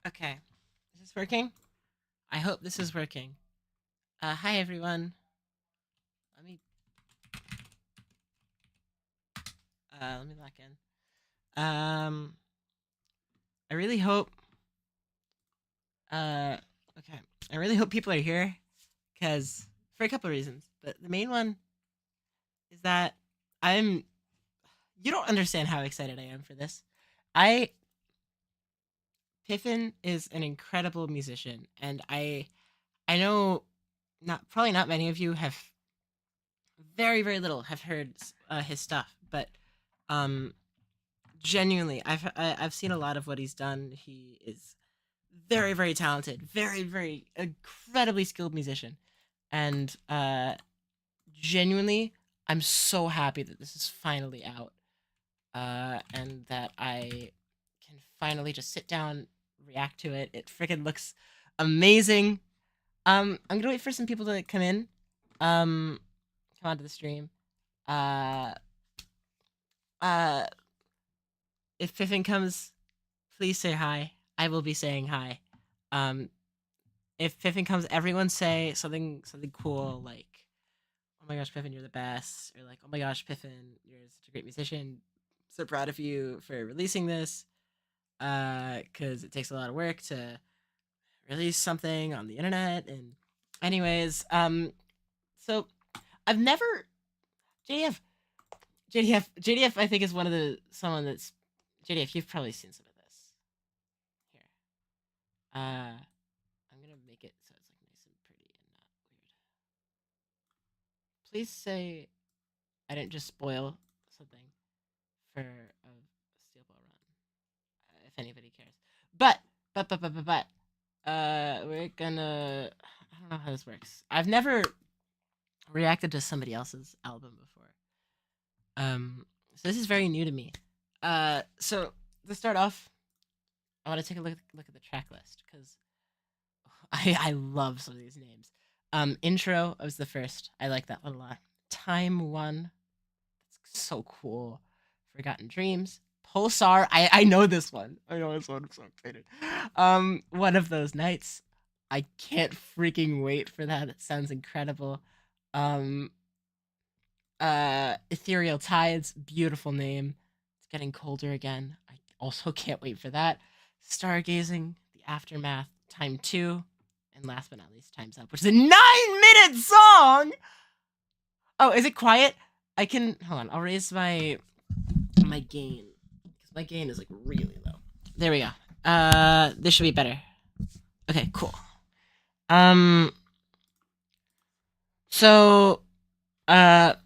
Okay. Is this working? I hope this is working. Hi everyone. Let me let me lock in. I really hope uh okay. I really hope people are here cuz for a couple of reasons. But the main one is that I'm you don't understand how excited I am for this. I Piffin is an incredible musician and I know not probably not many of you have very little have heard his stuff, but um genuinely I've seen a lot of what he's done. He is very talented, very incredibly skilled musician, and genuinely I'm so happy that this is finally out, and that I can finally just sit down, react to it. It freaking looks amazing. I'm gonna wait for some people to come in, um come onto the stream. uh uh if Piffin comes, please say hi. I will be saying hi. Um, if Piffin comes, everyone say something cool like, "Oh my gosh, Piffin, you're the best," or like, "Oh my gosh, Piffin, you're such a great musician. So proud of you for releasing this." Because it takes a lot of work to release something on the internet. And anyways, so I've never JDF JDF I think is one of the someone that's JDF. You've probably seen some of this here. I'm gonna make it so it's like nice and pretty and not weird. Please say I didn't just spoil something for a steel ball run, if anybody cares. But we're gonna. I don't know how this works. I've never reacted to somebody else's album before. So this is very new to me. So to start off, I want to take a look at the track list because I love some of these names. Intro was the first. I like that one a lot. Time One. That's so cool. Forgotten Dreams. Pulsar. I know this one. I know this one. I'm so excited. One of Those Nights. I can't freaking wait for that. It sounds incredible. Um, Ethereal Tides. Beautiful name. It's getting colder again. I also can't wait for that. Stargazing. The Aftermath. Time Two. And last but not least, Time's Up, which is a 9-minute song. Oh, is it quiet? I can hold on. I'll raise my gain because my gain is like really low. There we go. This should be better. Okay, cool. So, let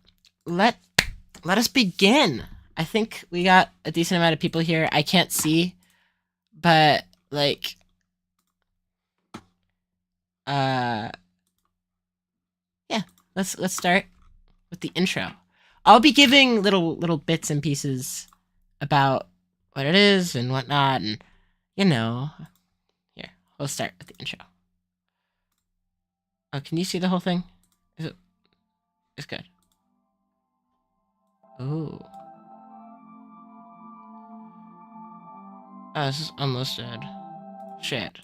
us begin. I think we got a decent amount of people here. I can't see, but like, yeah. Let's start with the intro. I'll be giving little bits and pieces about what it is and whatnot, and here we'll start with the intro. Oh, can you see the whole thing? It's good. Ooh. Oh, this is almost dead. Shit.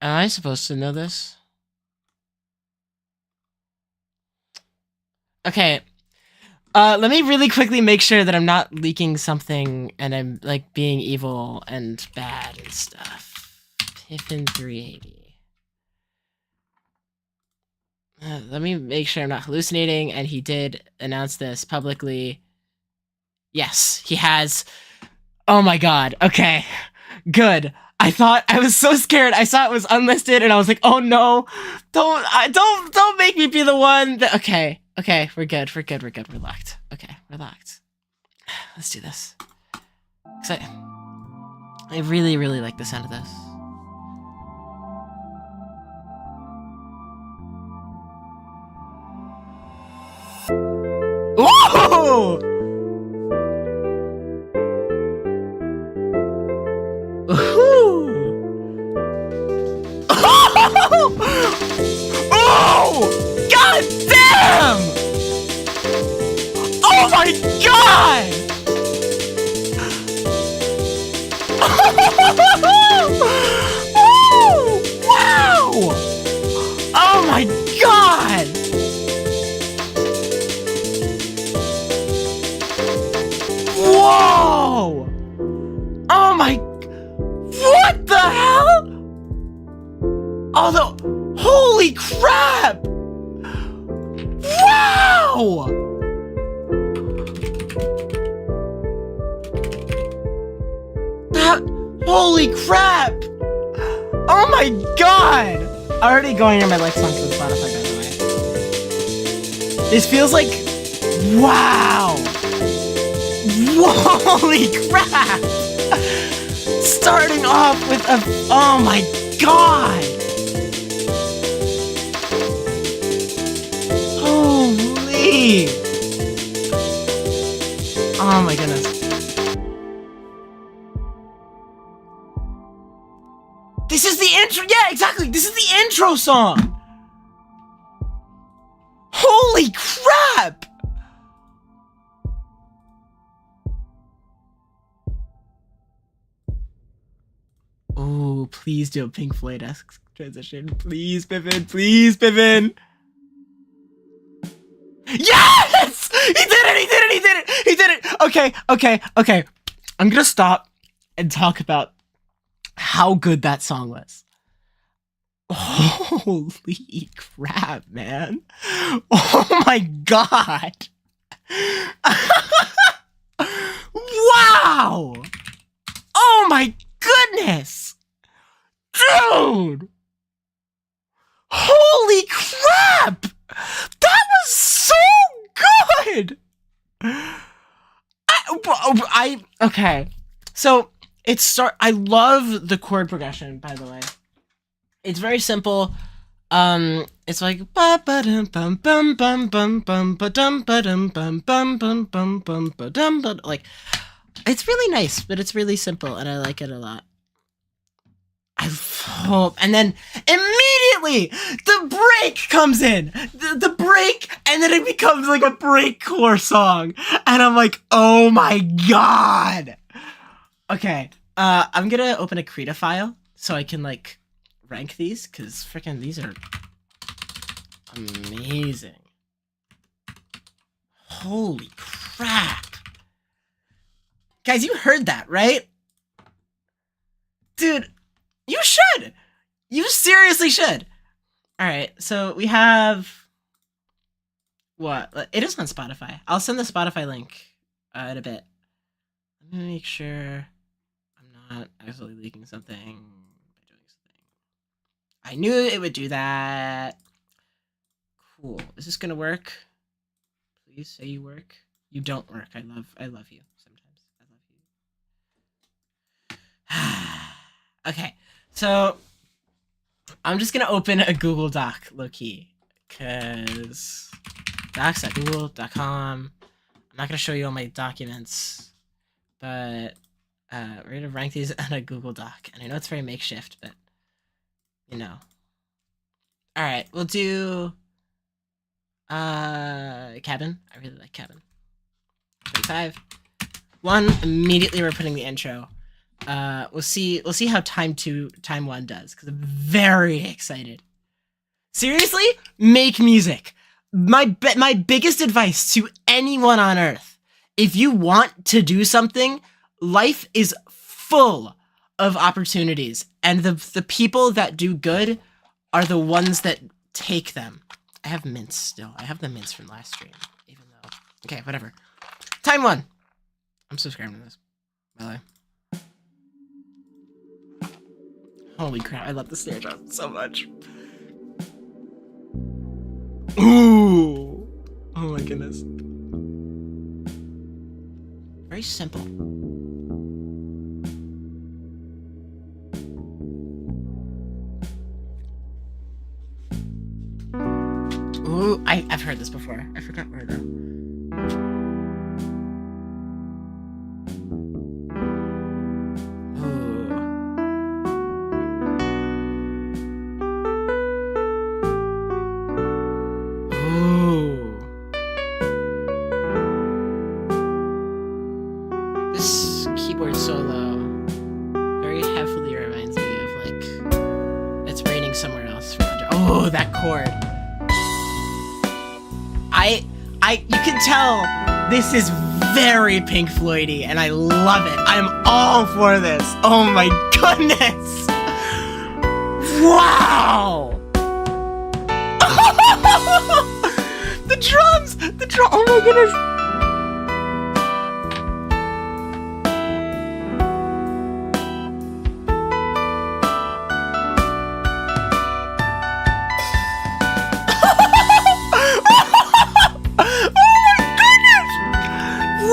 Am I supposed to know this? Okay. Let me really quickly make sure that I'm not leaking something and I'm like being evil and bad and stuff. Piffin 380. Let me make sure I'm not hallucinating, and he did announce this publicly. Yes, he has. Oh my god. Okay. Good. I was so scared. I saw it was unlisted and I was like, "Oh no. Don't make me be the one that Okay. Okay, we're good. We're locked. Okay, we're locked. Let's do this. Cuz I really like the sound of this. Whoa! Oh! God damn! Oh my god! the hell? Oh, holy crap! Wow! Holy crap! Oh my god! Already going on my like songs on Spotify, by the way. This feels like, wow! Holy crap! Starting off with a, oh my god! Holy! Oh my goodness. This is the intro, yeah, exactly, this is the intro song! Holy crap! Oh, please do a Pink Floyd-esque transition. Please, Piffin, please, Piffin! Yes! He did it, he did it, he did it, he did it! Okay. I'm gonna stop and talk about how good that song was. Holy crap, man. Oh my god. Wow! Oh my goodness! Dude! Holy crap! That was so good! Okay. So, I love the chord progression, by the way. It's very simple. It's like like it's really nice, but it's really simple, and I like it a lot. I hope, and then immediately the break comes in, the break, and then it becomes like a breakcore song, and I'm like, oh my god. Okay, I'm gonna open a Krita file so I can like rank these, because freaking these are amazing. Holy crap. Guys, you heard that, right? Dude, you should! You seriously should! Alright, so we have... What? It is on Spotify. I'll send the Spotify link in a bit. Let me make sure I'm not actually leaking something by doing something. I knew it would do that. Cool. Is this gonna work? Please say you work. You don't work. I love you sometimes. I love you. Okay, so I'm just gonna open a Google Doc, low-key, because docs.google.com. I'm not gonna show you all my documents, but we're gonna rank these on a Google Doc, and I know it's very makeshift, but you know. All right, we'll do Cabin. I really like Cabin. 25. 1. Immediately we're putting the intro. We'll see how time 1 does, because I'm very excited. Seriously, make music. My biggest advice to anyone on earth: if you want to do something, life is full of opportunities, and the people that do good are the ones that take them. I have mints still. I have the mints from last stream, even though... Okay, whatever. Time 1. I'm subscribing to this, by the way. Holy crap, I love the snare drum so much. Ooh! Oh my goodness. Very simple. Ooh, I've heard this before. I forgot where though. This keyboard solo very heavily reminds me of like It's Raining Somewhere Else from Under. Oh, that chord. You can tell this is very Pink Floydy, and I love it. I'm all for this. Oh my goodness! Wow! The drums! Oh my goodness!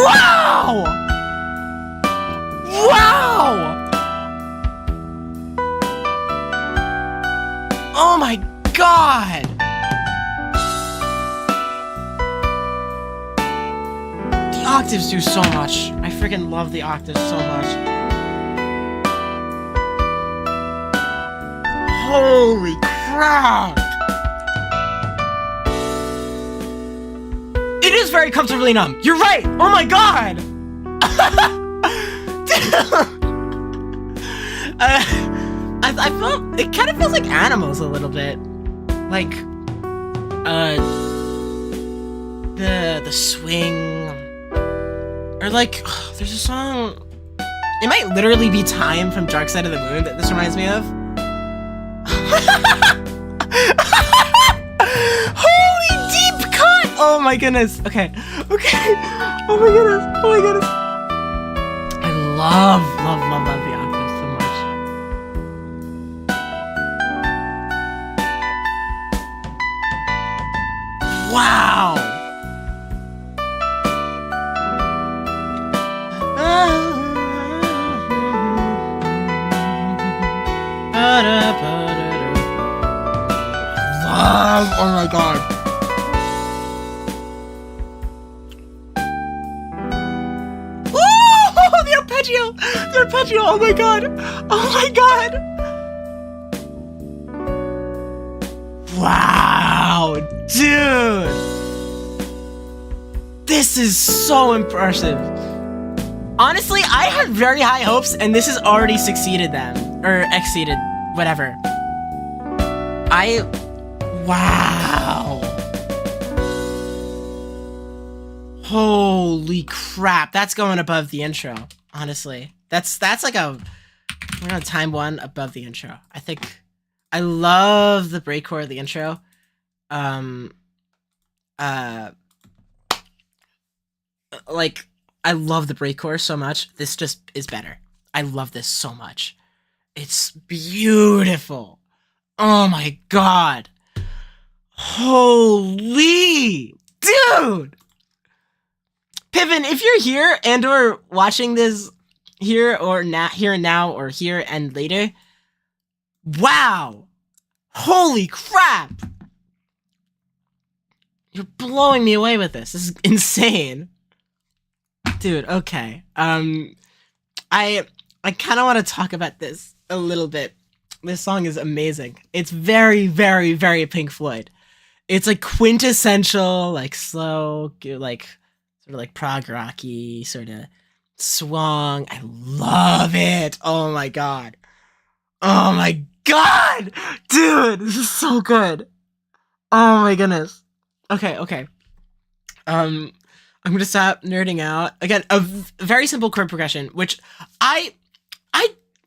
Wow! Wow! Oh my god! The octaves do so much. I freaking love the octaves so much. Holy crap! It is very comfortably numb. You're right. Oh my god. I felt it kind of feels like Animals a little bit, like the swing, or like there's a song. It might literally be Time from Dark Side of the Moon that this reminds me of. Holy deep cut! Oh my goodness. Okay. Oh my goodness. I love the octaves so much. Wow. Oh my god. Oh, the arpeggio, oh my god. Wow, dude. This is so impressive. Honestly, I had very high hopes, and this has already succeeded them. Or exceeded, whatever. Wow. Holy crap. That's going above the intro, honestly. That's like we're gonna time one above the intro. I think I love the breakcore of the intro. Like, I love the breakcore so much. This just is better. I love this so much. It's beautiful. Oh my god. Holy dude. Piven, if you're here and or watching this here or here and now or here and later, wow. Holy crap. You're blowing me away with this. This is insane. Dude, okay. I kind of want to talk about this a little bit. This song is amazing. It's very, very, very Pink Floyd. It's like quintessential, like slow, like sort of like prog rocky, sort of swung. I love it. Oh my god. Oh my god, dude, this is so good. Oh my goodness. Okay. I'm gonna stop nerding out. Again, a very simple chord progression, which I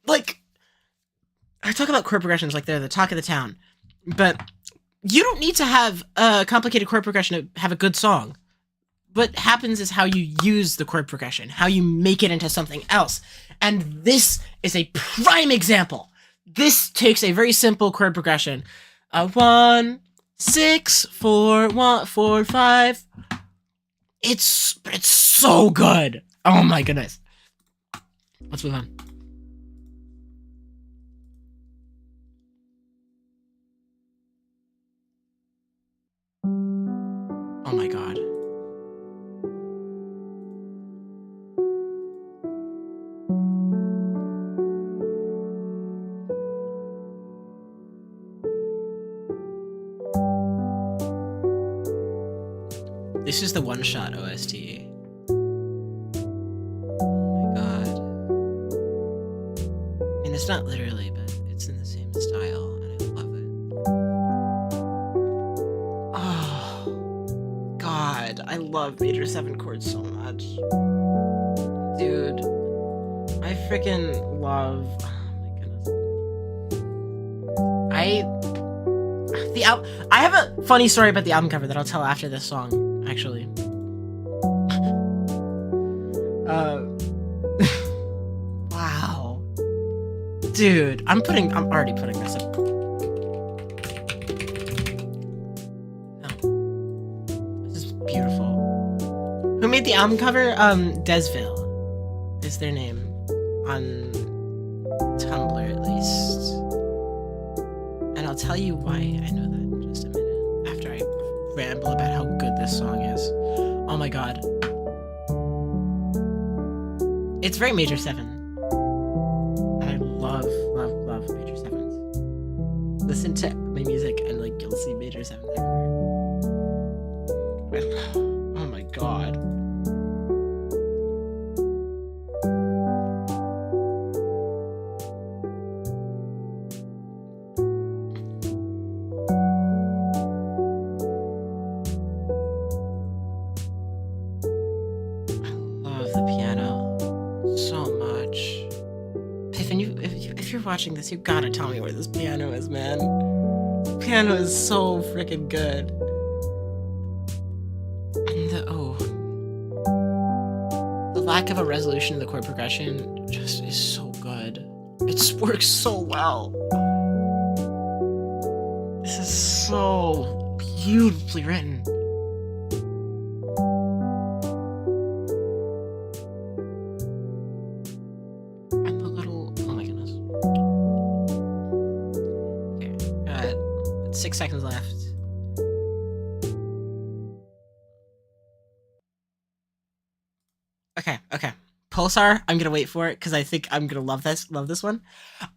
like. I talk about chord progressions like they're the talk of the town, but you don't need to have a complicated chord progression to have a good song. What happens is how you use the chord progression, how you make it into something else. And this is a prime example. This takes a very simple chord progression. 1, 6, 4, 1, 4, 5. It's so good. Oh my goodness. Let's move on. Oh my god. This is the one-shot OST. Oh my god. I mean, it's not literally, but it's in the same style, and I love it. Oh, god. god, I love major 7 chords so much. Dude, I freaking love. Oh my goodness. I have a funny story about the album cover that I'll tell after this song, actually. Wow. Dude, I'm already putting this up. Who made the album cover? Desville is their name on Tumblr, at least. And I'll tell you why I know that in just a minute, after I ramble about how good this song is. Oh my god. It's very major 7. And I love, love, love major 7s. Listen to my music and like you'll see major 7s everywhere. Oh my god. If you're watching this, you gotta tell me where this piano is, man. The piano is so freaking good. And the lack of a resolution in the chord progression just is so good. It works so well. This is so beautifully written. Oh my goodness. Okay, 6 seconds left. Okay. Pulsar, I'm gonna wait for it because I think I'm gonna love this one.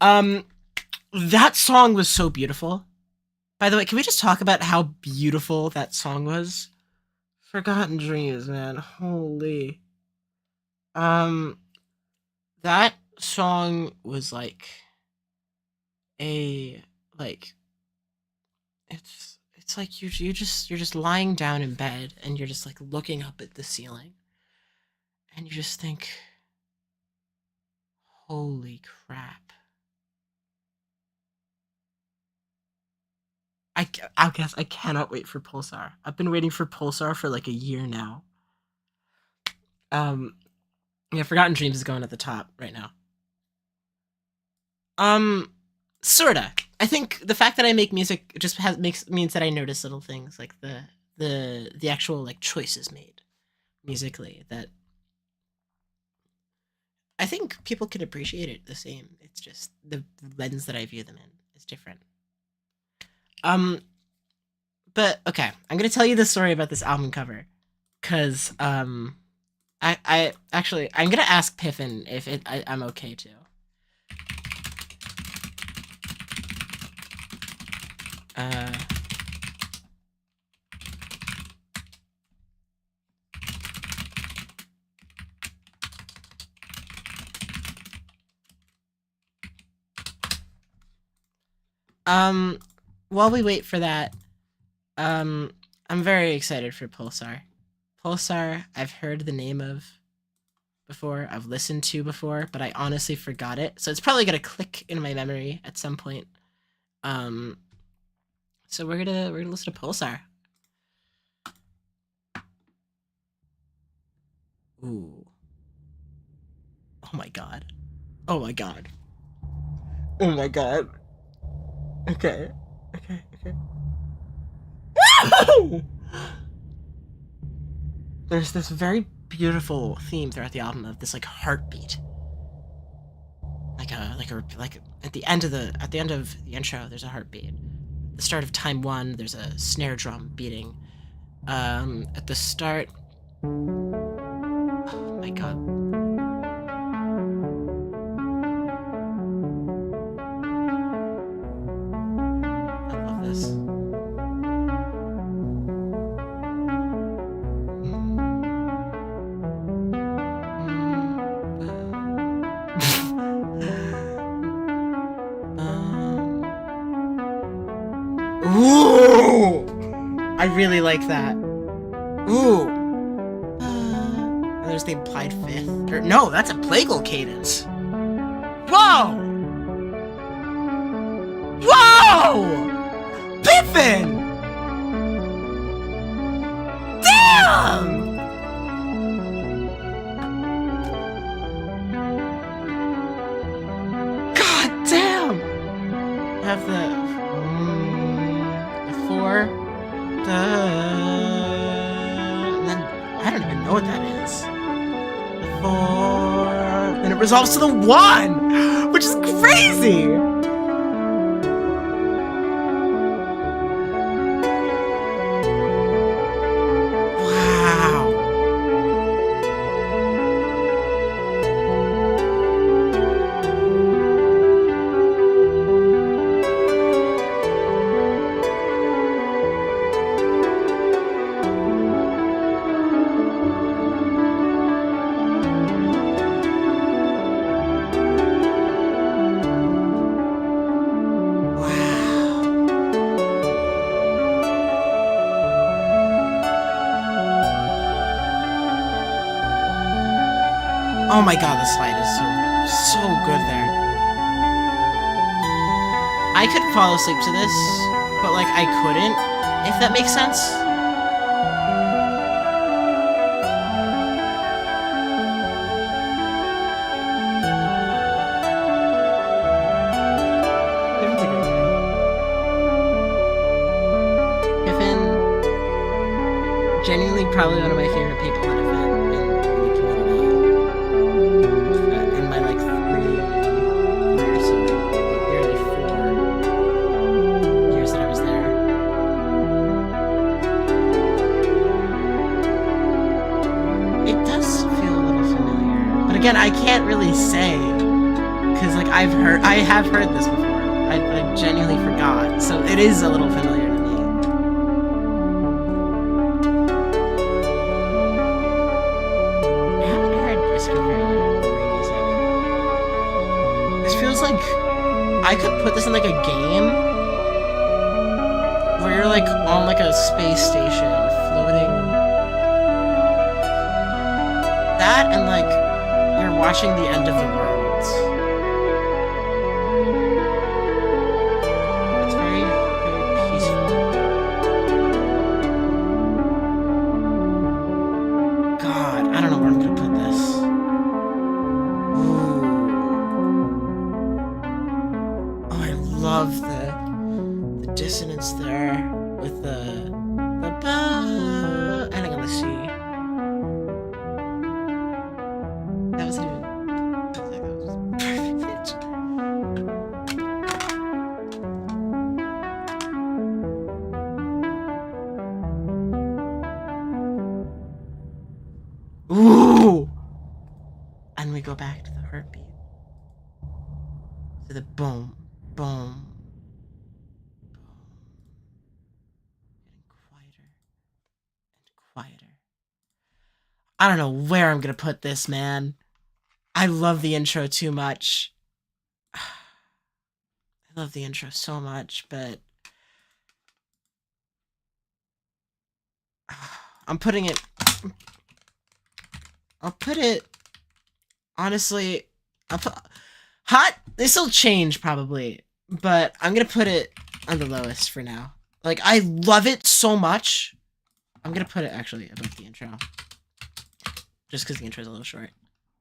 That song was so beautiful. By the way, can we just talk about how beautiful that song was? Forgotten Dreams, man. Holy. That song was like it's like you're just lying down in bed and you're just like looking up at the ceiling and you just think, holy crap. I guess I cannot wait for Pulsar. I've been waiting for Pulsar for like a year now. Yeah, Forgotten Dreams is going at the top right now. Sorta. I think the fact that I make music just means that I notice little things like the actual like choices made musically that I think people can appreciate it the same. It's just the lens that I view them in is different. But okay, I'm gonna tell you the story about this album cover, cause I actually I'm gonna ask Piffin if I'm okay too. While we wait for that, I'm very excited for Pulsar. Pulsar, I've heard the name of before, I've listened to before, but I honestly forgot it. So it's probably gonna click in my memory at some point. So we're gonna listen to Pulsar. Ooh. Oh my god. Oh my god. Oh my god. Okay. There's this very beautiful theme throughout the album of this like heartbeat. Like at the end of the intro, there's a heartbeat. At the start of time 1, there's a snare drum beating. At the start, oh my god. I love this. Ooh! I really like that. Ooh. And there's the implied fifth. Or, no, that's a plagal cadence. Whoa! Whoa! Piffin! Damn! God damn! I have the four, and then I don't even know what that is. The four, then it resolves to the one, which is crazy. Oh my god, the slide is so good there. I could fall asleep to this, but like I couldn't, if that makes sense. Piffin's a great guy. Piffin, genuinely probably one of my favorite people that I've met in the community. In my like 3 years, so nearly 4 years that I was there. It does feel a little familiar, but again, I can't really say because like I have heard this before. I genuinely forgot, so it is a little familiar to me. I haven't heard Discovery music. This feels like I could put this in like a game where you're like on like a space station floating. That and like you're watching the end of the world. It's very, very peaceful. God, I don't know where I'm gonna put this. Ooh. Oh, I love the dissonance there with the ba ending on the C. That wasn't even. That was perfect pitch. Ooh! And we go back to the heartbeat. To the boom, boom, boom. Getting quieter and quieter. I don't know where I'm gonna put this, man. I love the intro too much. I love the intro so much, but I'm putting it. I'll put it. Honestly, I'll put hot. This will change probably, but I'm gonna put it on the lowest for now. Like I love it so much. I'm gonna put it actually above the intro, just because the intro is a little short.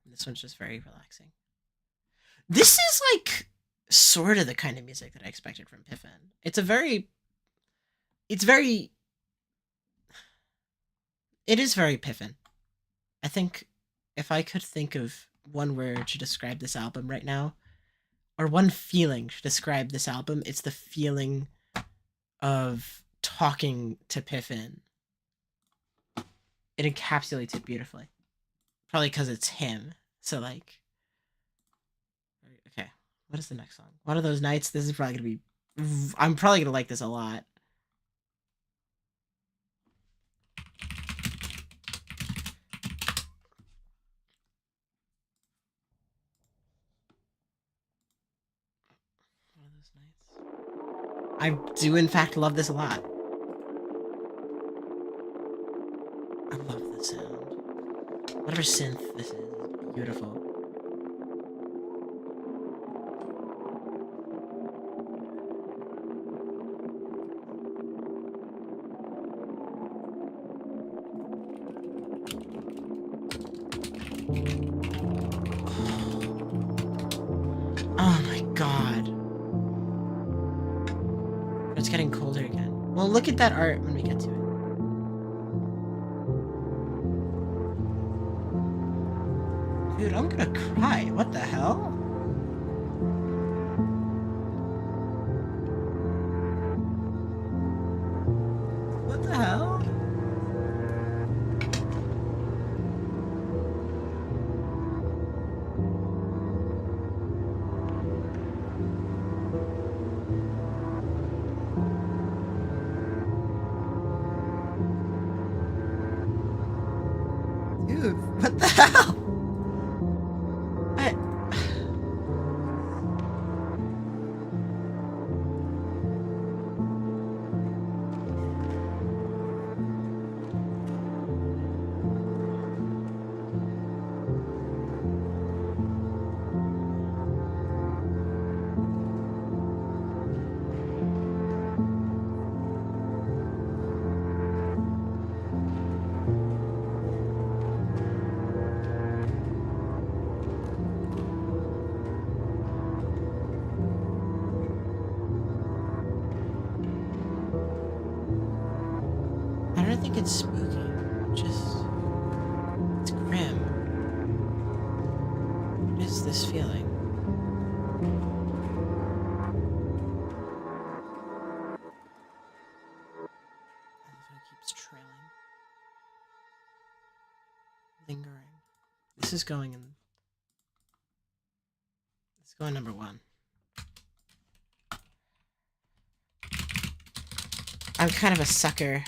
This one's just very relaxing. This is like sort of the kind of music that I expected from Piffin. It's very. It is very Piffin. I think if I could think of one word to describe this album right now, or one feeling to describe this album, it's the feeling of talking to Piffin. It encapsulates it beautifully. Probably because it's him. So like, okay, what is the next song? One of Those Nights. This is probably gonna be. I'm probably gonna like this a lot. One of Those Nights. I do in fact love this a lot. Whatever synth this is beautiful. Oh my god. It's getting colder again. Well, look at that art when we get to it. Dude, I'm gonna cry. What the hell? What the hell? Dude, what the hell? I don't think it's spooky. Just... it's grim. What is this feeling? It keeps trailing. Lingering. This is going in... it's going number 1. I'm kind of a sucker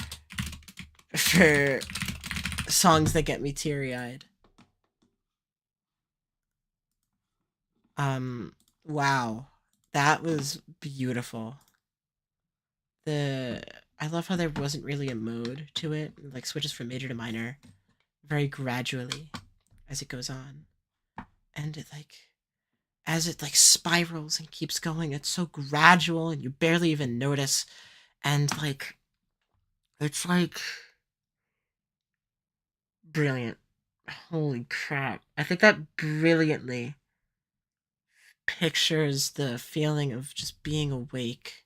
for songs that get me teary-eyed. Wow. That was beautiful. I love how there wasn't really a mode to it. It like switches from major to minor very gradually as it goes on. And it like, as it like spirals and keeps going, it's so gradual and you barely even notice. And like, it's like brilliant. Holy crap. I think that brilliantly pictures the feeling of just being awake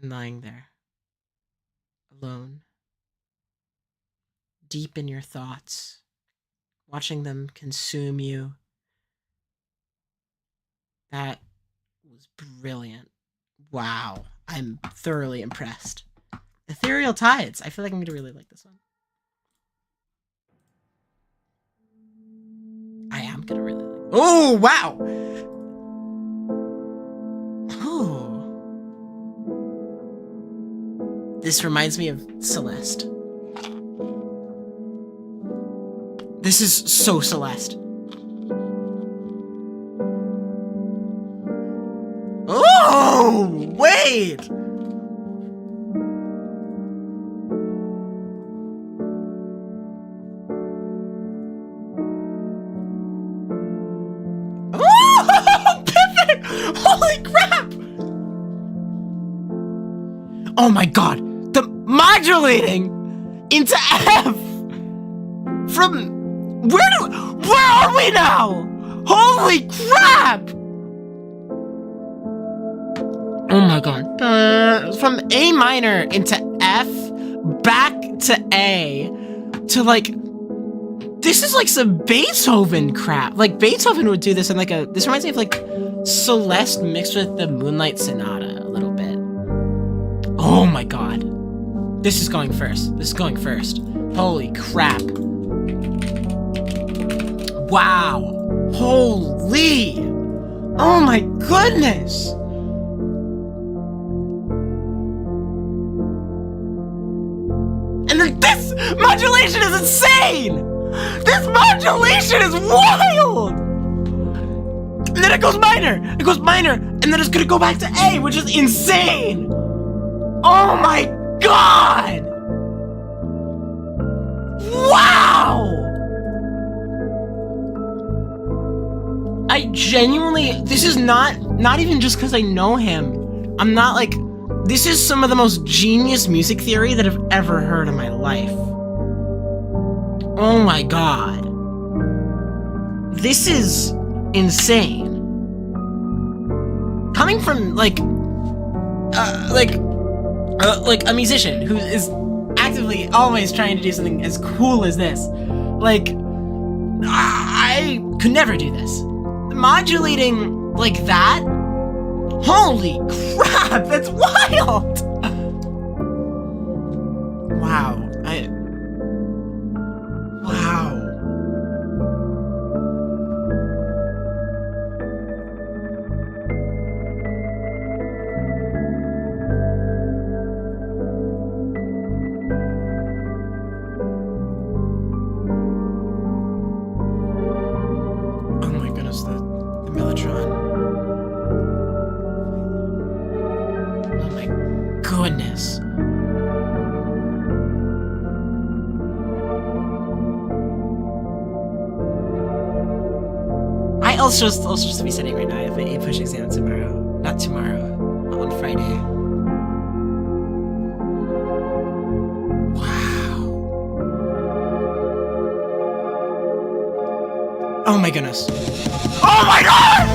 and lying there alone, deep in your thoughts, watching them consume you. That was brilliant. Wow. I'm thoroughly impressed. Ethereal Tides. I feel like I'm going to really like this one. I am going to really like it. Oh, wow! Oh. This reminds me of Celeste. This is so Celeste. Oh, wait! Oh, piffin! Holy crap! Oh my god, the modulating into F from where are we now? Holy crap! Oh my god. From A minor into F, back to A, to like, this is like some Beethoven crap. Like Beethoven would do this in like this reminds me of like Celeste mixed with the Moonlight Sonata a little bit. Oh my god. This is going first. This is going first. Holy crap. Wow. Holy. Oh my goodness. And then this modulation is insane! This modulation is wild! And then it goes minor, and then it's gonna go back to A, which is insane! Oh my god! Wow! I genuinely, this is not even just because I know him. I'm not like, this is some of the most genius music theory that I've ever heard in my life. Oh my god. This is insane. Coming from like a musician who is actively always trying to do something as cool as this. Like, I could never do this. Modulating like that? Holy crap, that's wild! Wow. Wow. Oh my goodness, the Mellotron. Oh my goodness. I'll just be sitting right now. I have an A-push exam tomorrow. Not tomorrow. On Friday. Wow. Oh my goodness. Oh my god!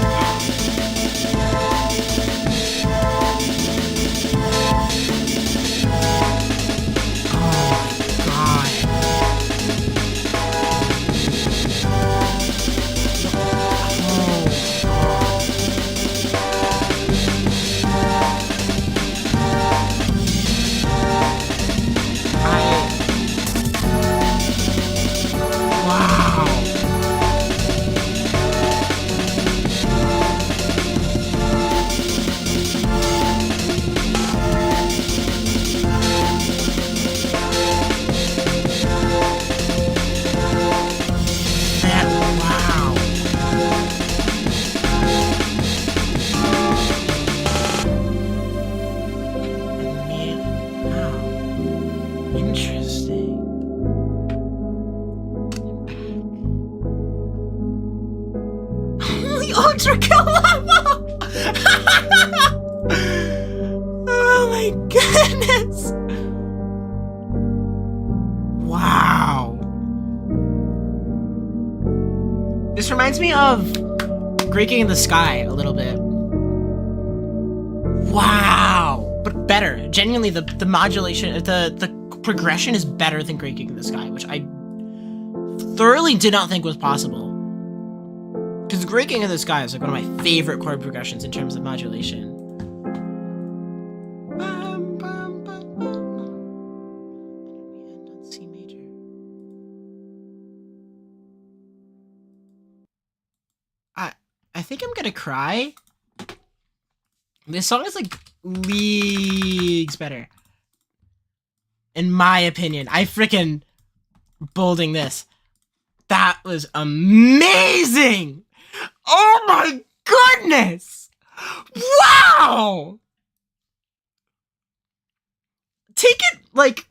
Ultra kill level! Oh my goodness! Wow. This reminds me of Great King in the Sky a little bit. Wow! But better. Genuinely, the modulation, the progression is better than Great King in the Sky, which I thoroughly did not think was possible. Because Great King of the Sky is like one of my favorite chord progressions in terms of modulation. C major. I think I'm gonna cry. This song is like leagues better. In my opinion. I freaking bolding this. That was amazing! Oh my goodness! Wow! Take it, like...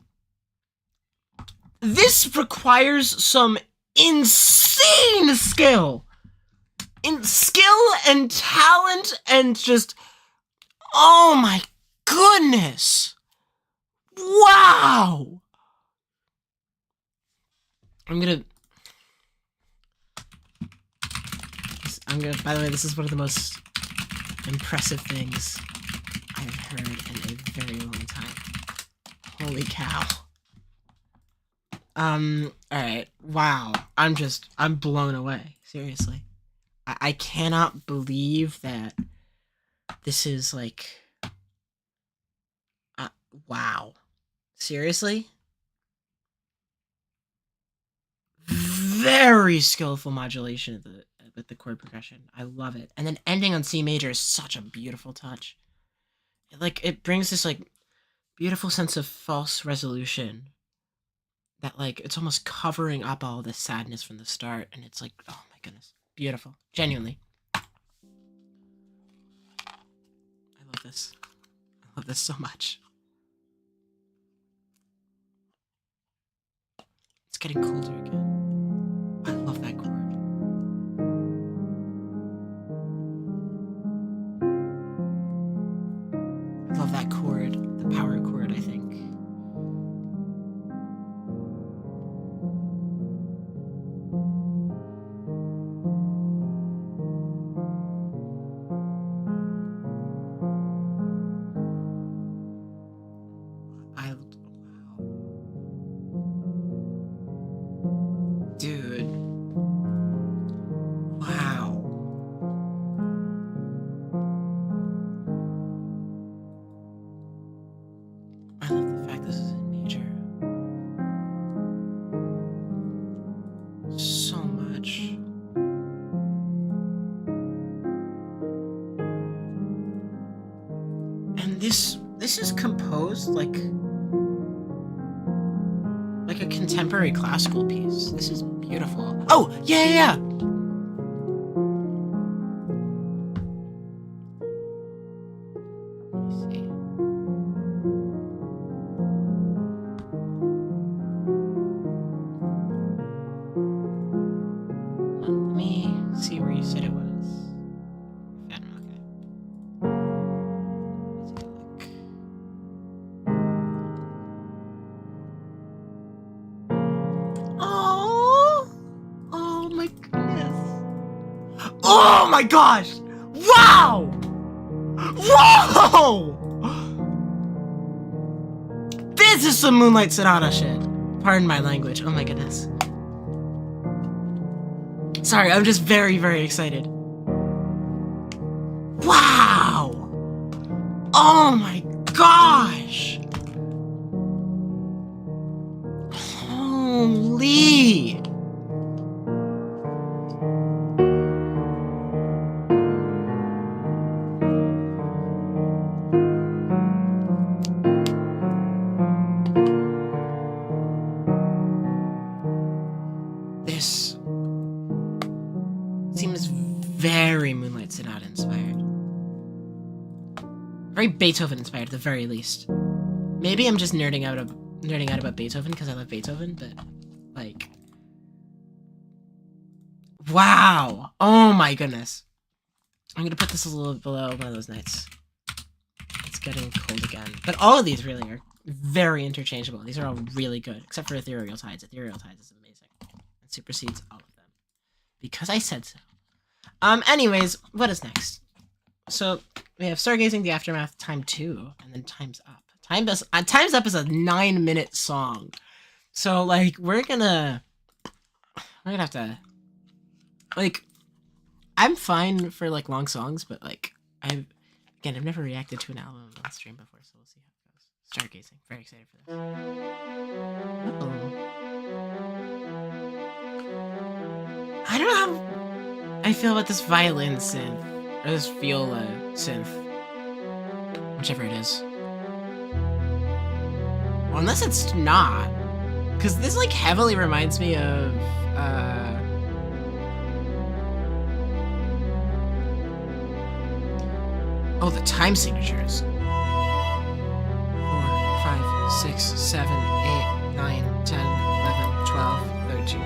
This requires some insane skill! Skill and talent and just... Oh my goodness! Wow! I'm gonna, by the way, this is one of the most impressive things I've heard in a very long time. Holy cow. Alright, wow. I'm blown away, seriously. I cannot believe that this is like, wow. Seriously? Very skillful modulation with the chord progression. I love it. And then ending on C major is such a beautiful touch. It brings this like beautiful sense of false resolution that like it's almost covering up all the sadness from the start, and it's like, oh my goodness, beautiful. Genuinely. I love this. I love this so much. It's getting colder again. I love that chord. I love that chord, the power chord, I think. Wow. Dude. Wow. I love the fact this is in major. So much. And this is composed like a contemporary classical piece. This is beautiful. Oh, yeah. Let me see. Let me see where you said it was. Okay. Let's take a look. Oh my goodness. Oh my gosh! Wow! Whoa! This is some Moonlight Sonata shit. Pardon my language. Oh my goodness. Sorry, I'm just very, very excited. Wow! Oh my gosh! Holy! This seems very Moonlight Sonata inspired. Very Beethoven inspired at the very least. Maybe I'm just nerding out about Beethoven because I love Beethoven, but like, wow! Oh my goodness! I'm gonna put this a little below one of those nights. It's getting cold again, but all of these really are very interchangeable. These are all really good, except for Ethereal Tides. Ethereal Tides is amazing. It supersedes all of them because I said so. Anyways, what is next? So we have Stargazing, The Aftermath, Time 2, and then Time's Up. Time's Up is a 9-minute song. So, like, we're gonna have to, like, I'm fine for, like, long songs, but, like, I've never reacted to an album on stream before, so we'll see how it goes. Stargazing. Very excited for this. Uh-oh. I don't know how I feel about this violin synth, or this viola synth. Whichever it is. Well, unless it's not. Because this, like, heavily reminds me of, oh, the time signatures. 4, 5, 6, 7, 8, 9, 10, 11, 12, 13.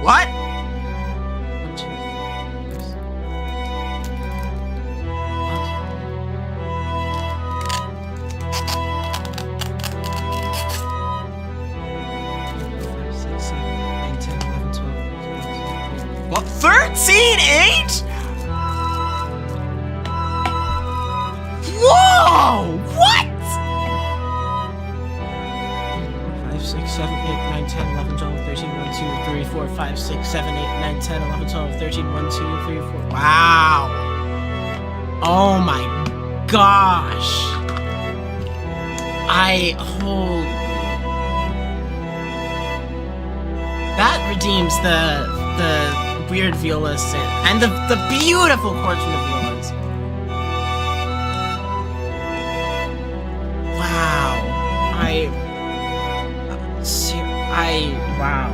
What? 1, 2, 13-8? Whoa! What? 5, 6, 7, 8, 9, 10, 11, 12, 13, 1, 2, 3, 4, 5, 6, 7, 8, 9, 10, 11, 12, 13, 1, 2, 3, 4. Wow! Oh my gosh! That redeems the weird viola synth and the beautiful chords from the violas. Wow. Wow.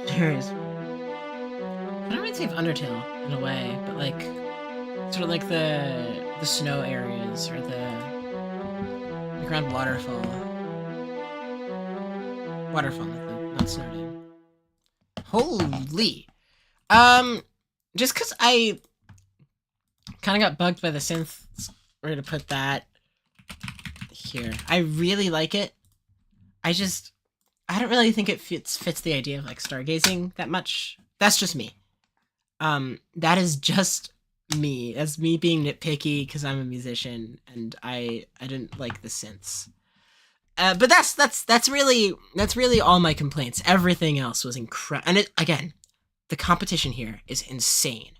Serious. It reminds me of Undertale in a way, but like sort of like the snow areas or the around waterfall. Waterfall, not snow dam. Holy. Just because I kind of got bugged by the synths We're gonna put that here. I really like it. I don't really think it fits the idea of like stargazing that much. That's just me. That is just me. That's me being nitpicky because I'm a musician and I didn't like the synths. But that's really all my complaints. Everything else was incredible. And again, the competition here is insane.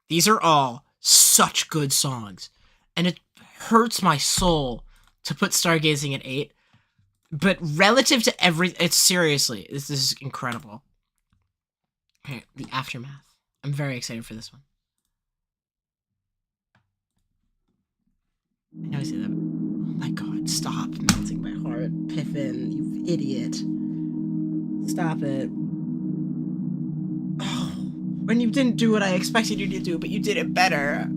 These are all such good songs, and it hurts my soul to put Stargazing at 8. But relative to it's seriously, this is incredible. Okay, the aftermath. I'm very excited for this one. I know I say that. Oh my god, stop melting my heart. Piffin, you idiot. Stop it. Oh, when you didn't do what I expected you to do, but you did it better.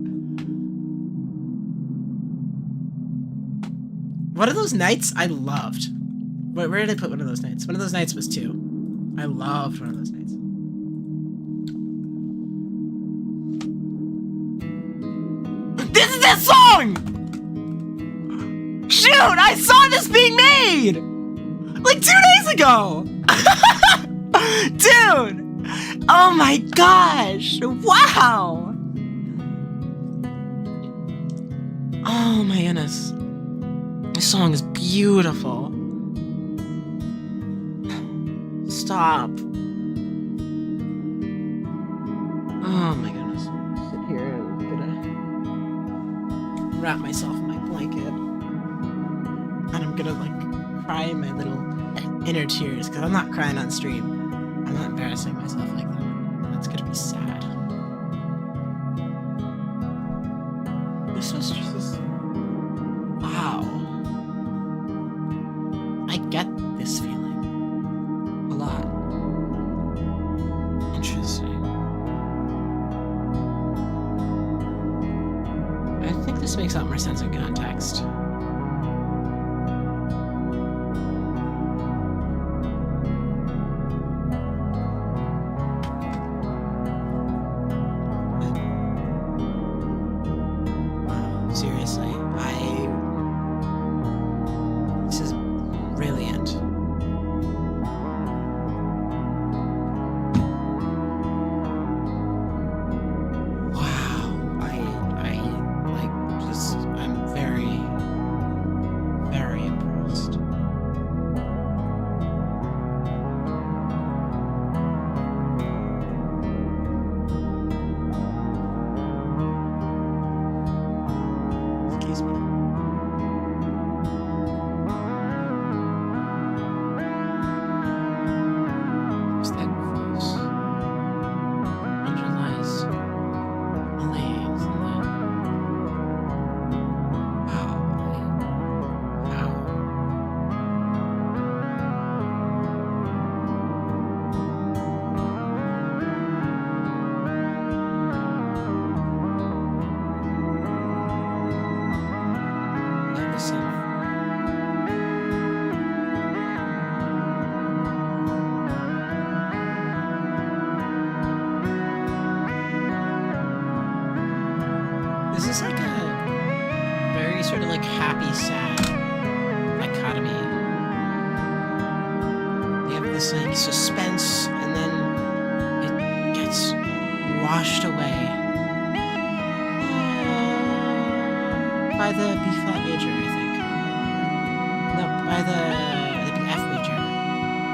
One of those nights I loved. Where did I put one of those nights? One of those nights was 2. I loved one of those nights. This is that song! Shoot! I saw this being made! Like 2 days ago! Dude! Oh my gosh! Wow! Oh my goodness. This song is beautiful. Stop. Oh my goodness. Sit here and I'm gonna wrap myself in my blanket. And I'm gonna like cry my little inner tears because I'm not crying on stream. I'm not embarrassing myself like that. That's gonna be sad. This was just wow. I get this feeling a lot. Interesting. I think this makes a lot more sense in context. Wow, seriously, this is brilliant. I'm very, very impressed. Excuse me. What's that voice? Underlies malaise and that. This is like a very sort of like happy, sad dichotomy. You have this like suspense, and then it gets washed away by the B flat major, I think. No, by the F major.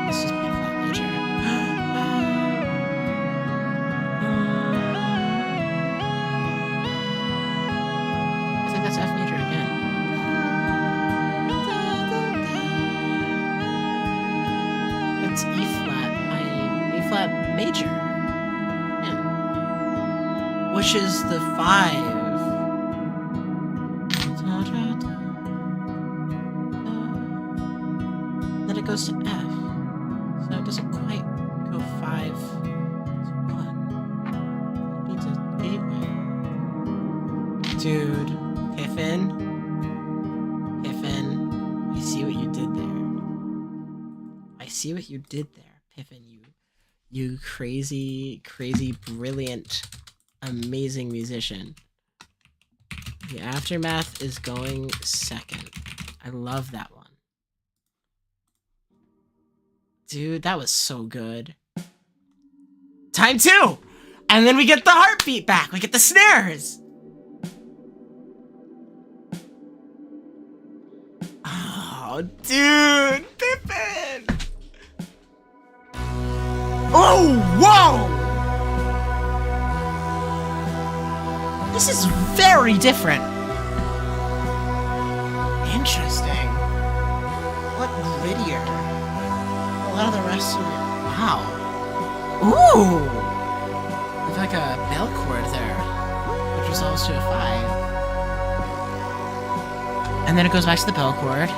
This is B flat major. I think that's F major again. It's E flat, my E flat major. Yeah. Which is the 5. Then it goes to F. So it doesn't quite go 5 to 1. It needs a 8. Dude, Piffin, I see what you did there. I see what you did there, Piffin. You crazy, crazy, brilliant, amazing musician. The Aftermath is going second. I love that one. Dude, that was so good. Time 2! And then we get the heartbeat back. We get the snares. Oh, dude. Pippin. Oh, whoa. This is very different. Interesting. What grittier? A lot of the rest of it. Wow. Ooh. With like a bell chord there, which resolves to a 5. And then it goes back to the bell chord.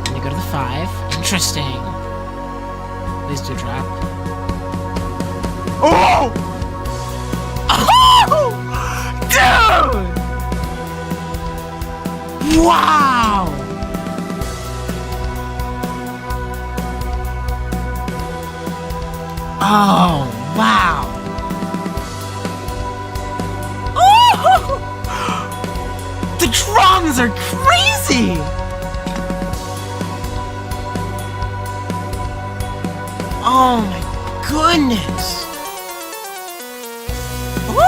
And you go to the 5. Interesting. Please do drop. Oh! Oh! Dude! Wow! Oh, wow! Oh! The drums are crazy! Oh my goodness! Woo!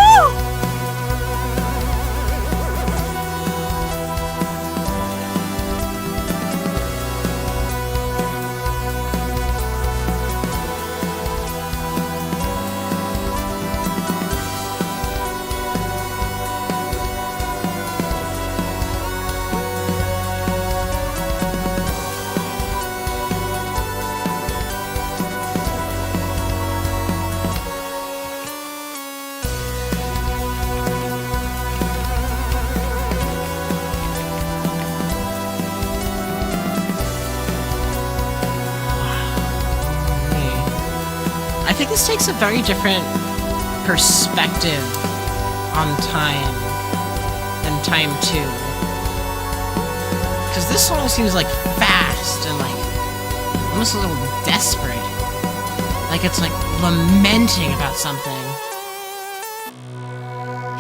I think this takes a very different perspective on time than time 2. Because this song seems like fast and like almost a little desperate. Like it's like lamenting about something.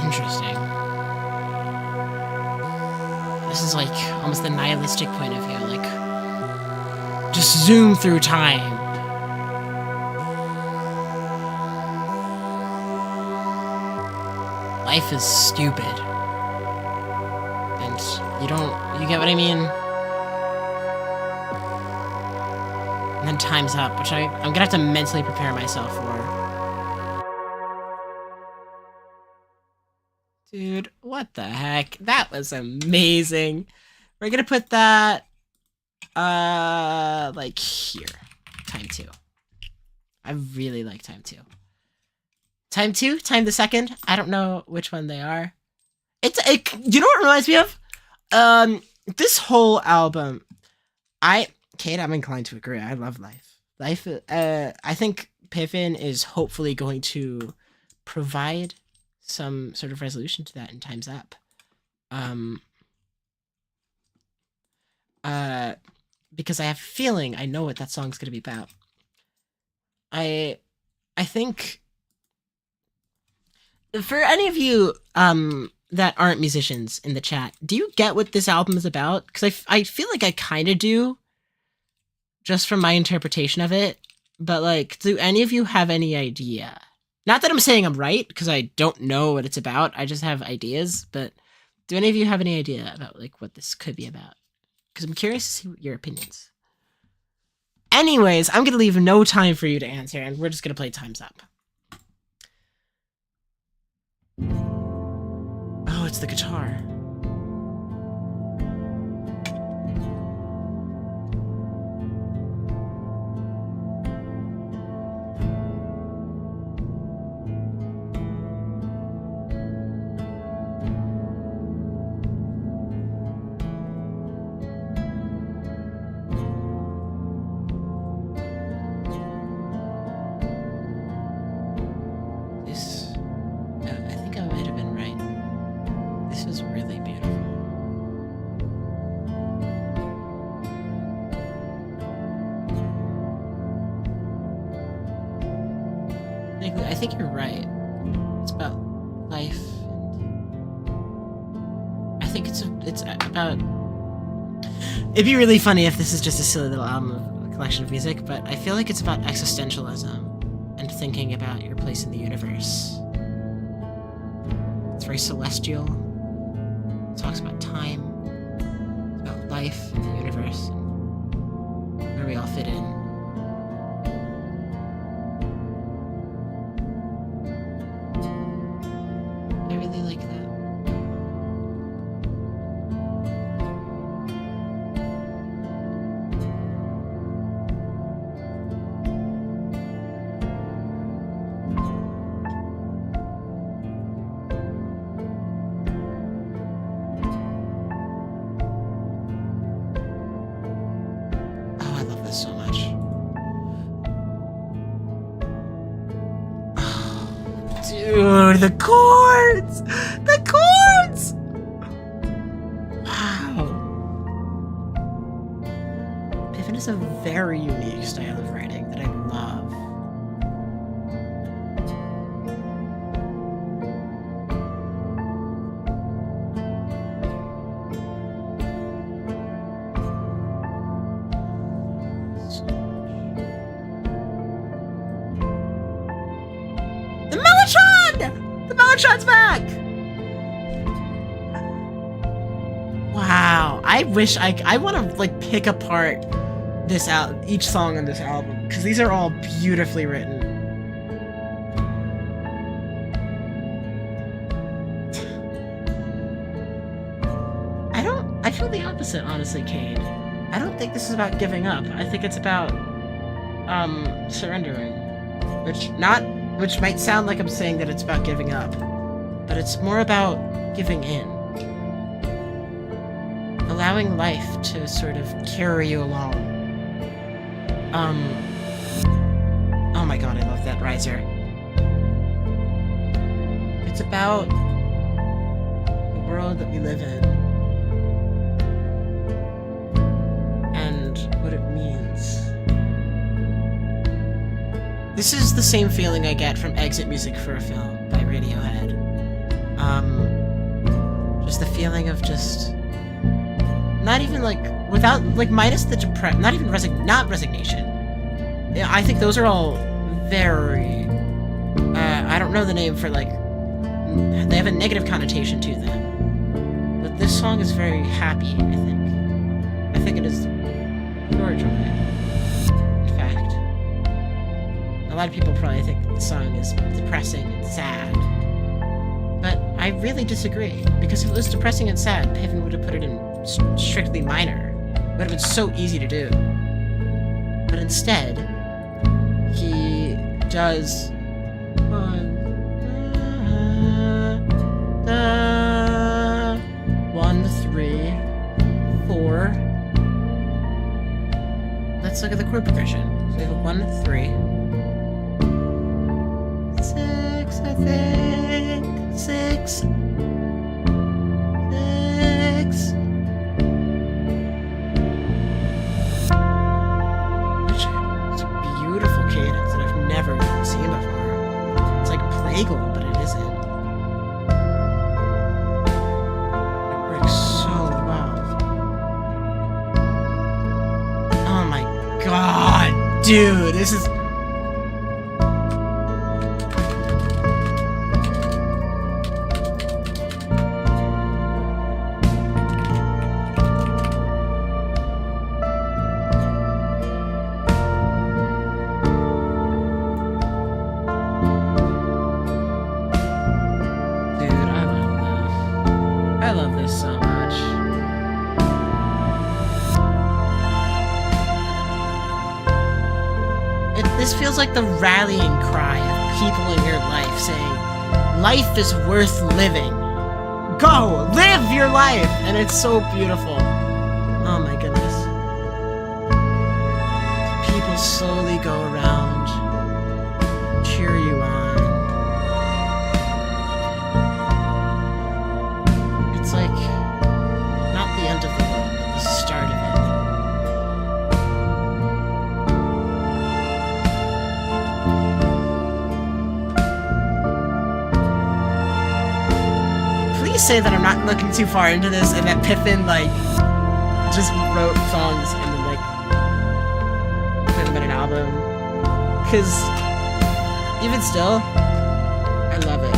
Interesting. This is like almost the nihilistic point of view, like just zoom through time. Life is stupid. And you get what I mean? And then time's up, which I'm gonna have to mentally prepare myself for. Dude, what the heck? That was amazing. We're gonna put that, like here. Time 2. I really like time 2. Time 2? Time the second? I don't know which one they are. You know what it reminds me of? This whole album, Kate, I'm inclined to agree. I love Life. Life, I think Piffin is hopefully going to provide some sort of resolution to that in Time's Up. Because I have a feeling I know what that song's gonna be about. I think for any of you that aren't musicians in the chat, do you get what this album is about? Because I feel like I kind of do, just from my interpretation of it. But like, do any of you have any idea? Not that I'm saying I'm right, because I don't know what it's about. I just have ideas. But do any of you have any idea about like what this could be about? Because I'm curious to see your opinions. Anyways, I'm gonna leave no time for you to answer, and we're just gonna play Time's Up. Oh, it's the guitar. I think I might have been right. This is really beautiful. I think you're right. It's about life and think it's about. It'd be really funny if this is just a silly little album of a collection of music, but I feel like it's about existentialism and thinking about your place in the universe. It's very celestial. It talks about time, it's about life in the universe, and where we all fit in. I really like that. Oh, I love this so much. Dude, the chords! The chords! Wow. Piffin is a very unique style of writing that I love. The Mellotron! The Mellotron's back! Wow. I wish I want to like pick apart this out each song on this album because these are all beautifully written. I feel the opposite, honestly, Cade. I don't think this is about giving up. I think it's about surrendering. Which might sound like I'm saying that it's about giving up, but it's more about giving in. Allowing life to sort of carry you along. Oh my god, I love that riser. It's about the world that we live in. And what it means. This is the same feeling I get from Exit Music for a Film by Radiohead. Just the feeling of just... not even like... without... like, minus the depression... not even not resignation. Yeah, I think those are all very... I don't know the name for, like... they have a negative connotation to them. But this song is very happy, I think. I think it is pure joy. In fact. A lot of people probably think the song is depressing and sad. But I really disagree. Because if it was depressing and sad, Piffin would have put it in strictly minor. It would have been so easy to do. But instead, he does... 1, 3, 4. Let's look at the chord progression. So we have a 1, 3, 6, I think. 6. 6. Which is a beautiful cadence that I've never seen before. It's like plagal, but it isn't. It works so well. Oh my god, dude, this is... I love this so much. This feels like the rallying cry of people in your life saying, life is worth living. Go! Live your life! And it's so beautiful. Oh my goodness. People slowly go around, cheer you on. It's like, not the end of the world, but the start of it. Please just say that I'm not looking too far into this, and that Piffin like just wrote songs and then like put them in an album. Cause even still, I love it.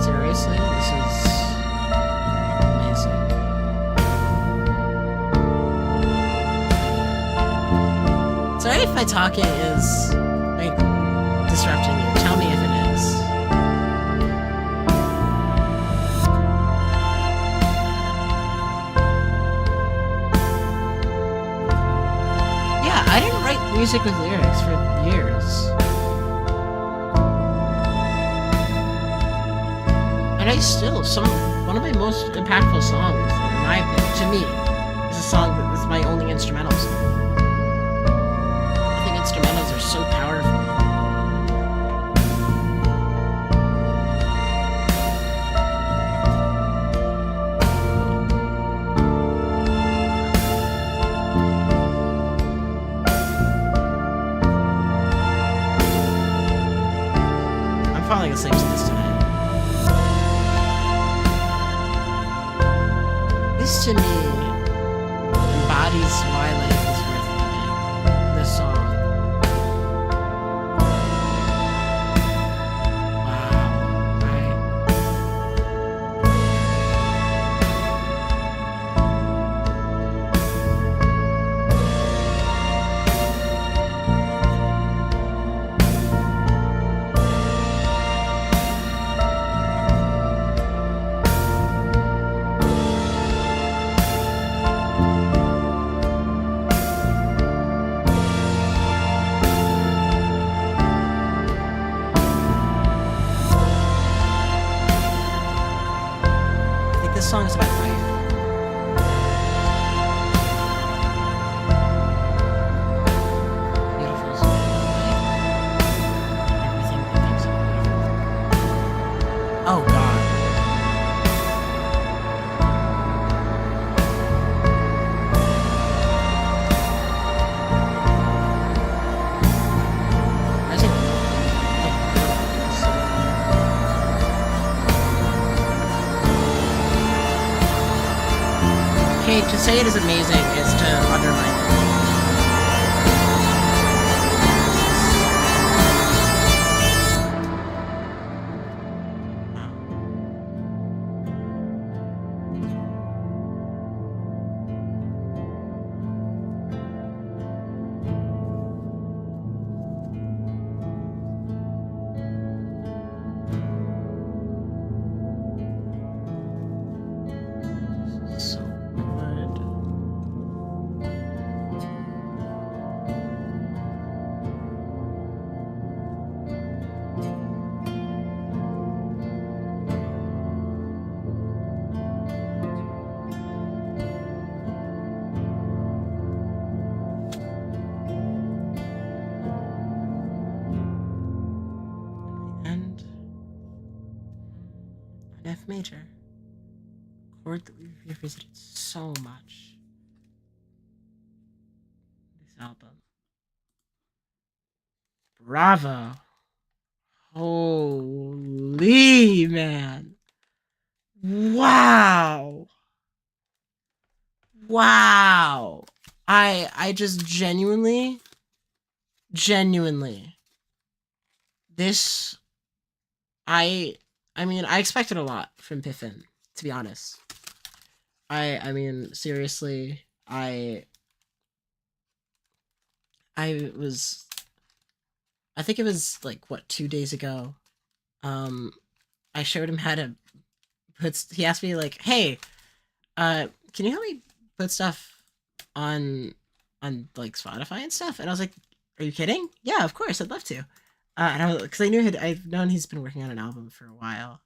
Seriously, this is amazing. Sorry if my talking is like disrupting you. Tell me if it is. Yeah, I didn't write music with lyrics for years. And I still, one of my most impactful songs, in my opinion, to me, is a song that is my only instrumental song. I think instrumentals are so powerful. I'm falling asleep to this tonight. This to me embodies why life is worth living. This song. Wow. This song is about life. Beautiful song. Everything that makes it beautiful. Oh God. Okay, to say it is amazing is to undermine it. So good. And an F major. Chord that we've revisited so much. This album. Bravo. Holy man. Wow. Wow. I just genuinely this I mean I expected a lot from Piffin, to be honest. I mean seriously, I was I think it was like what 2 days ago. I showed him how to he asked me like, "Hey, can you help me put stuff on like Spotify and stuff?" And I was like, "Are you kidding? Yeah, of course, I'd love to." And I was because I knew I've known he's been working on an album for a while,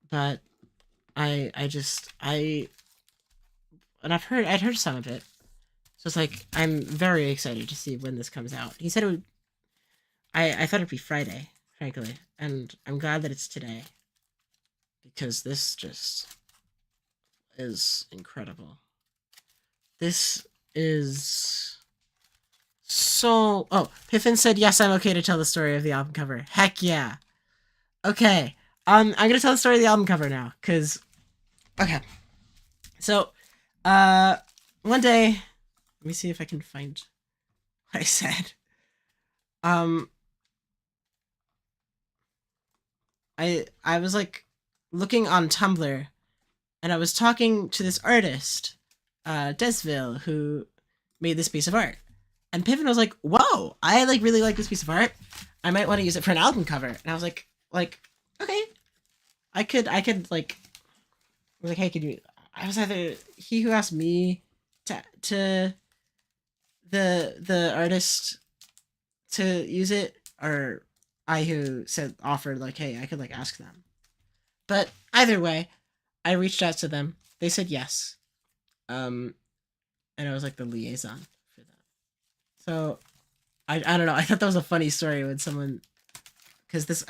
but I just and I'd heard some of it, so it's like I'm very excited to see when this comes out. He said it would. I thought it'd be Friday, frankly. And I'm glad that it's today because this just is incredible. This is so. Oh, Piffin said, yes, I'm okay to tell the story of the album cover. Heck yeah. Okay. I'm gonna tell the story of the album cover now, because. Okay. So, uh, one day, let me see if I can find what I said. Um, I was like looking on Tumblr, and I was talking to this artist, Desville, who made this piece of art. And Pippin was like, "Whoa, I like really like this piece of art. I might want to use it for an album cover." And I was like, okay, I was like, "Hey, could you?" I was either he who asked me to the artist to use it, or I who said offered like, "Hey, I could like ask them." But either way, I reached out to them. They said yes. Um, and I was like the liaison for them. So I don't know. I thought that was a funny story when someone, because this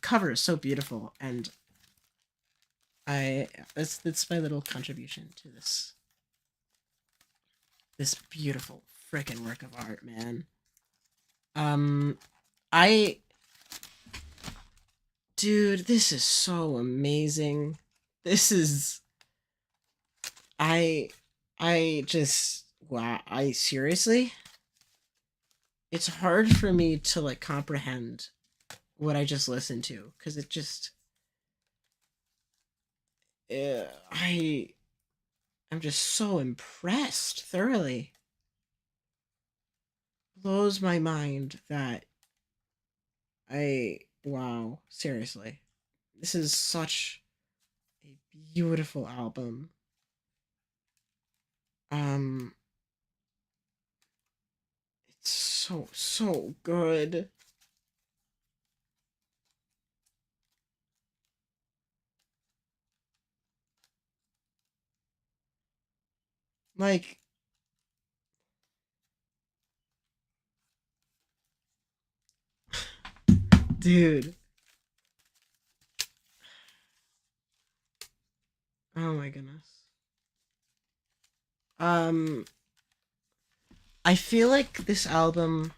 cover is so beautiful, and it's my little contribution to this beautiful freaking work of art, man. Um, I dude, this is so amazing. This is I I just wow. I seriously, it's hard for me to like comprehend what I just listened to because it just I I'm just so impressed thoroughly. Blows my mind that wow, seriously. This is such a beautiful album. Um it's so good. Like dude. Oh my goodness. Um I feel like this album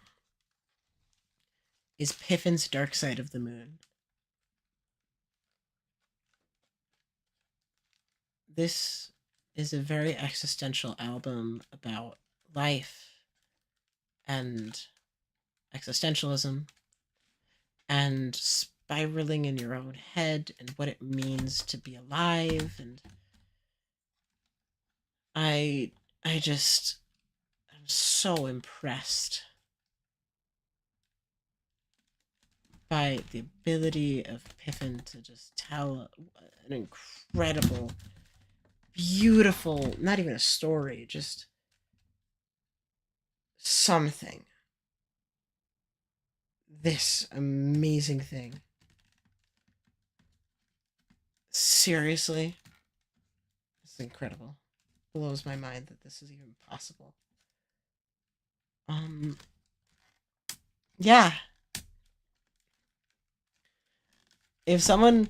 is Piffin's Dark Side of the Moon. This is a very existential album about life and existentialism and spiraling in your own head and what it means to be alive. And I I just I'm so impressed by the ability of Piffin to just tell an incredible, beautiful, not even a story, just something. This amazing thing. Seriously, it's incredible. Blows my mind that this is even possible. Um, yeah. If someone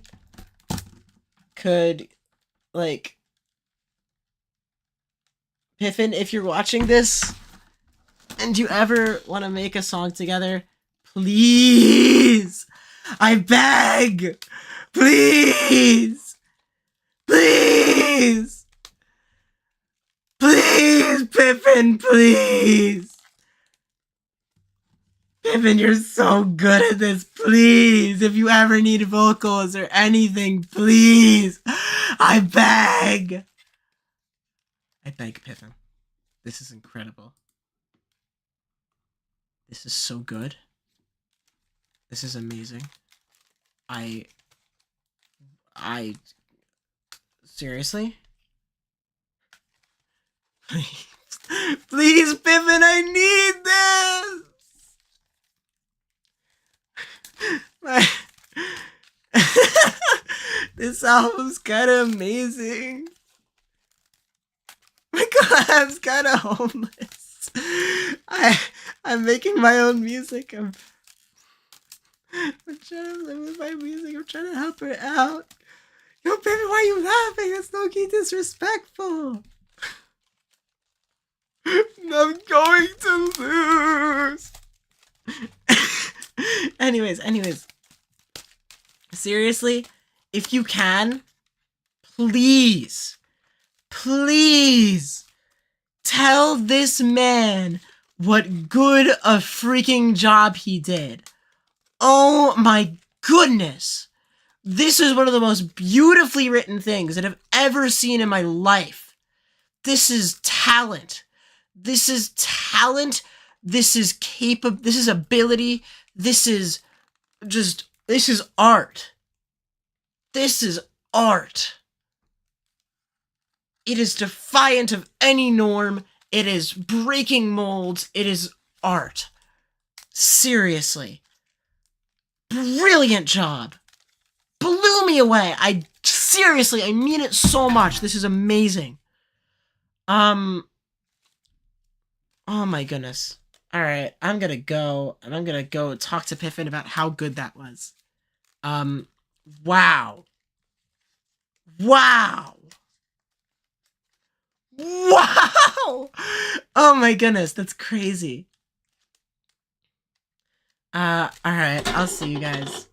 could, like, Piffin, if you're watching this and you ever want to make a song together, please, I beg, please, please, please, Piffin, please. Pippin, you're so good at this. Please, if you ever need vocals or anything, please. I beg. I beg, Pippin. This is incredible. This is so good. This is amazing. I. I. Seriously? Please. Please, Pippin, I need this! My. This album's kind of amazing. My God, I'm kind of homeless. I'm making my own music. I'm trying to live with my music. I'm trying to help her out. Yo, baby, why are you laughing? That's low-key disrespectful. I'm going to lose. anyways. Seriously, if you can, please tell this man what good a freaking job he did. Oh my goodness. This is one of the most beautifully written things that I've ever seen in my life. This is talent. This is talent. This is this is ability. This is art. This is art. It is defiant of any norm. It is breaking molds. It is art. Seriously. Brilliant job. Blew me away. I mean it so much. This is amazing. Oh my goodness. Alright, I'm gonna go, and I'm gonna go talk to Piffin about how good that was. Wow. Wow! Wow! Oh my goodness, that's crazy. Alright, I'll see you guys.